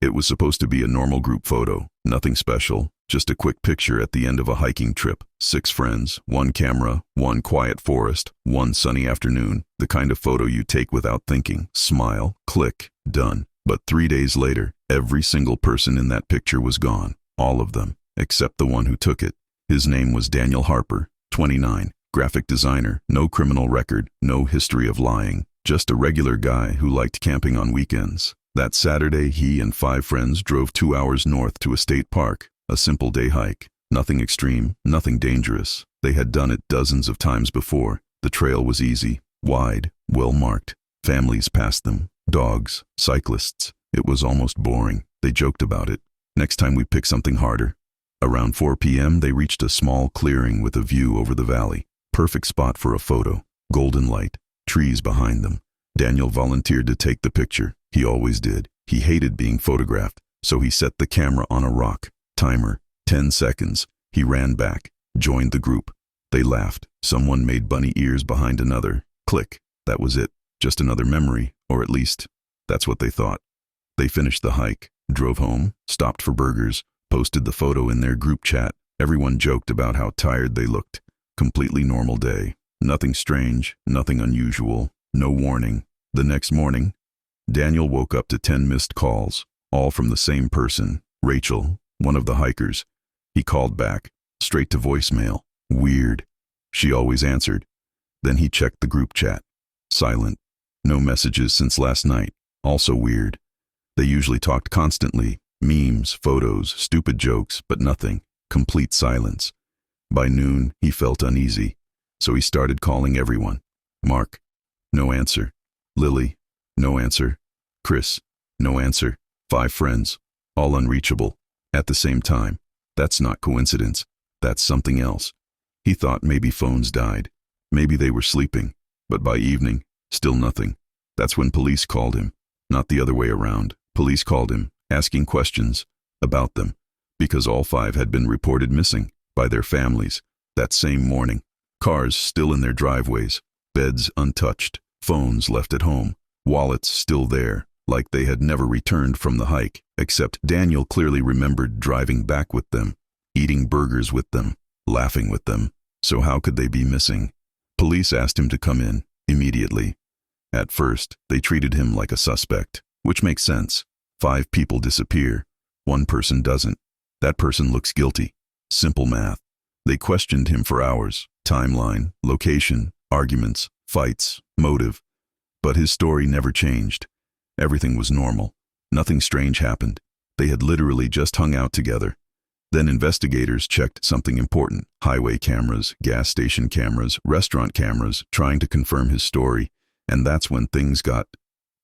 It was supposed to be a normal group photo, nothing special, just a quick picture at the end of a hiking trip. 6 friends, 1 camera, 1 quiet forest, 1 sunny afternoon, the kind of photo you take without thinking, smile, click, done. But 3 days later, every single person in that picture was gone, all of them, except the one who took it. His name was Daniel Harper, 29, graphic designer, no criminal record, no history of lying, just a regular guy who liked camping on weekends. That Saturday, he and 5 friends drove 2 hours north to a state park, a simple day hike. Nothing extreme, nothing dangerous. They had done it dozens of times before. The trail was easy, wide, well marked. Families passed them, dogs, cyclists. It was almost boring. They joked about it. Next time we pick something harder. Around 4 p.m. they reached a small clearing with a view over the valley. Perfect spot for a photo. Golden light, trees behind them. Daniel volunteered to take the picture. He always did. He hated being photographed, so he set the camera on a rock. Timer, 10 seconds. He ran back, joined the group. They laughed. Someone made bunny ears behind another. Click. That was it. Just another memory, or at least, that's what they thought. They finished the hike, drove home, stopped for burgers, posted the photo in their group chat. Everyone joked about how tired they looked. Completely normal day. Nothing strange, nothing unusual, no warning. The next morning, Daniel woke up to 10 missed calls, all from the same person, Rachel, one of the hikers. He called back, straight to voicemail. Weird. She always answered. Then he checked the group chat. Silent. No messages since last night. Also weird. They usually talked constantly. Memes, photos, stupid jokes, but nothing. Complete silence. By noon, he felt uneasy, so he started calling everyone. Mark. No answer. Lily. No answer. Chris. No answer. 5 friends. All unreachable. At the same time. That's not coincidence. That's something else. He thought maybe phones died. Maybe they were sleeping. But by evening, still nothing. That's when police called him. Not the other way around. Police called him, asking questions about them, because all 5 had been reported missing by their families that same morning. Cars still in their driveways, beds untouched, phones left at home, wallets still there, like they had never returned from the hike, except Daniel clearly remembered driving back with them, eating burgers with them, laughing with them. So how could they be missing? Police asked him to come in, immediately. At first, they treated him like a suspect, which makes sense. 5 people disappear. 1 person doesn't. That person looks guilty. Simple math. They questioned him for hours. Timeline, location, arguments, fights, motive. But his story never changed. Everything was normal. Nothing strange happened. They had literally just hung out together. Then investigators checked something important. Highway cameras, gas station cameras, restaurant cameras, trying to confirm his story. And that's when things got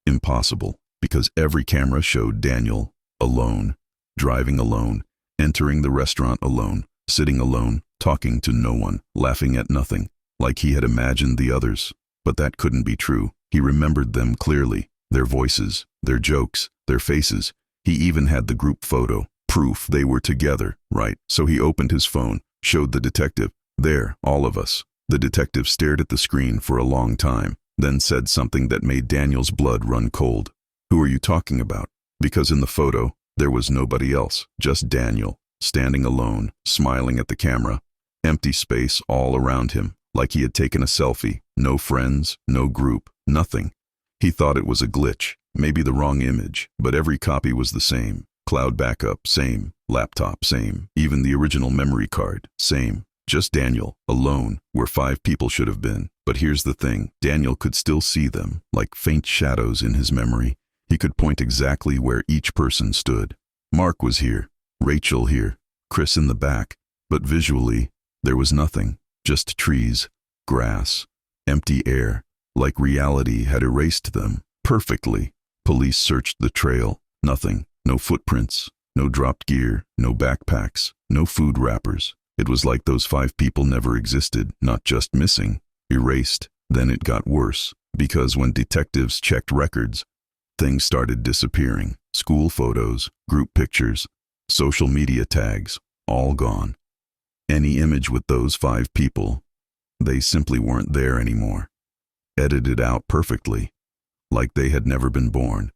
impossible, because every camera showed Daniel alone, driving alone, entering the restaurant alone, sitting alone, talking to no one, laughing at nothing, like he had imagined the others. But that couldn't be true. He remembered them clearly, their voices, their jokes, their faces. He even had the group photo, proof they were together, right? So he opened his phone, showed the detective. There, all of us. The detective stared at the screen for a long time, then said something that made Daniel's blood run cold. Who are you talking about? Because in the photo, there was nobody else, just Daniel, standing alone, smiling at the camera. Empty space all around him, like he had taken a selfie. No friends, no group, nothing. He thought it was a glitch, maybe the wrong image, but every copy was the same. Cloud backup, same. Laptop, same. Even the original memory card, same. Just Daniel, alone, where 5 people should have been. But here's the thing, Daniel could still see them, like faint shadows in his memory. He could point exactly where each person stood. Mark was here, Rachel here, Chris in the back, but visually, there was nothing, just trees, grass, empty air, like reality had erased them perfectly. Police searched the trail, nothing, no footprints, no dropped gear, no backpacks, no food wrappers. It was like those 5 people never existed, not just missing, erased. Then it got worse, because when detectives checked records, things started disappearing. School photos, group pictures, social media tags, all gone. Any image with those 5 people, they simply weren't there anymore. Edited out perfectly, like they had never been born.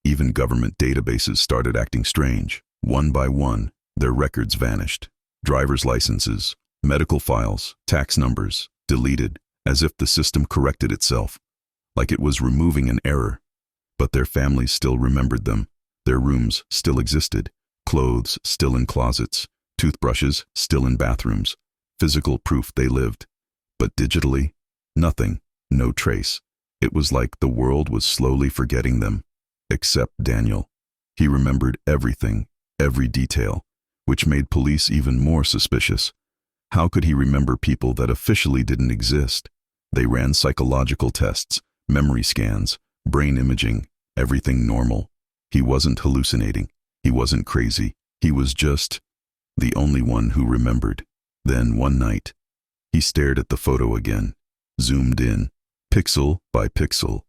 Even government databases started acting strange. One by one, their records vanished. Driver's licenses, medical files, tax numbers, deleted, as if the system corrected itself, like it was removing an error. But their families still remembered them. Their rooms still existed, clothes still in closets, toothbrushes still in bathrooms, physical proof they lived. But digitally, nothing, no trace. It was like the world was slowly forgetting them, except Daniel. He remembered everything, every detail, which made police even more suspicious. How could he remember people that officially didn't exist? They ran psychological tests, memory scans, brain imaging, everything normal. He wasn't hallucinating. He wasn't crazy. He was just the only one who remembered. Then one night, he stared at the photo again, zoomed in, pixel by pixel,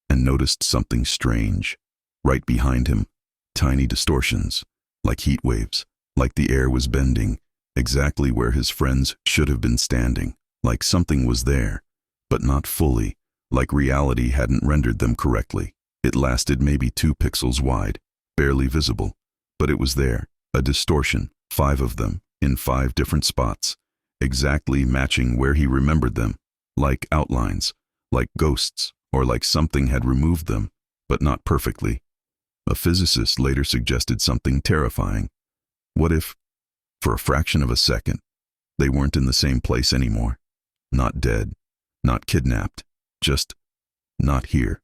and noticed something strange. Right behind him, tiny distortions, like heat waves, like the air was bending, exactly where his friends should have been standing, like something was there, but not fully, like reality hadn't rendered them correctly. It lasted maybe 2 pixels wide, barely visible, but it was there, a distortion, 5 of them, in 5 different spots, exactly matching where he remembered them, like outlines, like ghosts, or like something had removed them, but not perfectly. A physicist later suggested something terrifying. What if, for a fraction of a second, they weren't in the same place anymore? Not dead, not kidnapped, just not here.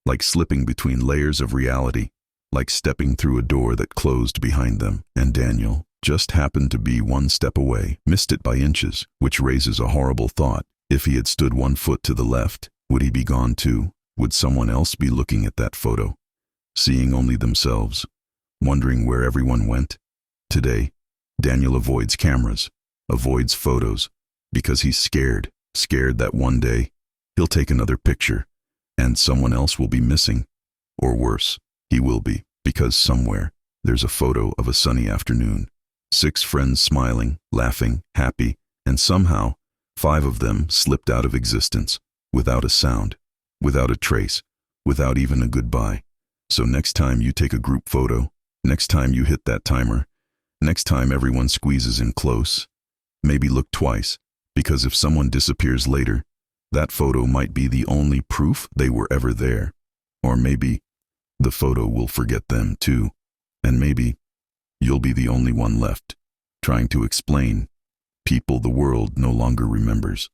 Like slipping between layers of reality, like stepping through a door that closed behind them. And Daniel just happened to be 1 step away, missed it by inches, which raises a horrible thought. If he had stood 1 foot to the left, would he be gone too? Would someone else be looking at that photo, seeing only themselves, wondering where everyone went? Today, Daniel avoids cameras, avoids photos, because he's scared that one day he'll take another picture and someone else will be missing. Or worse, he will be, because somewhere there's a photo of a sunny afternoon, 6 friends smiling, laughing, happy, and somehow 5 of them slipped out of existence, without a sound, without a trace, without even a goodbye. So next time you take a group photo, next time you hit that timer, next time everyone squeezes in close, maybe look twice, because if someone disappears later, that photo might be the only proof they were ever there. Or maybe the photo will forget them too, and maybe you'll be the only one left, trying to explain people the world no longer remembers.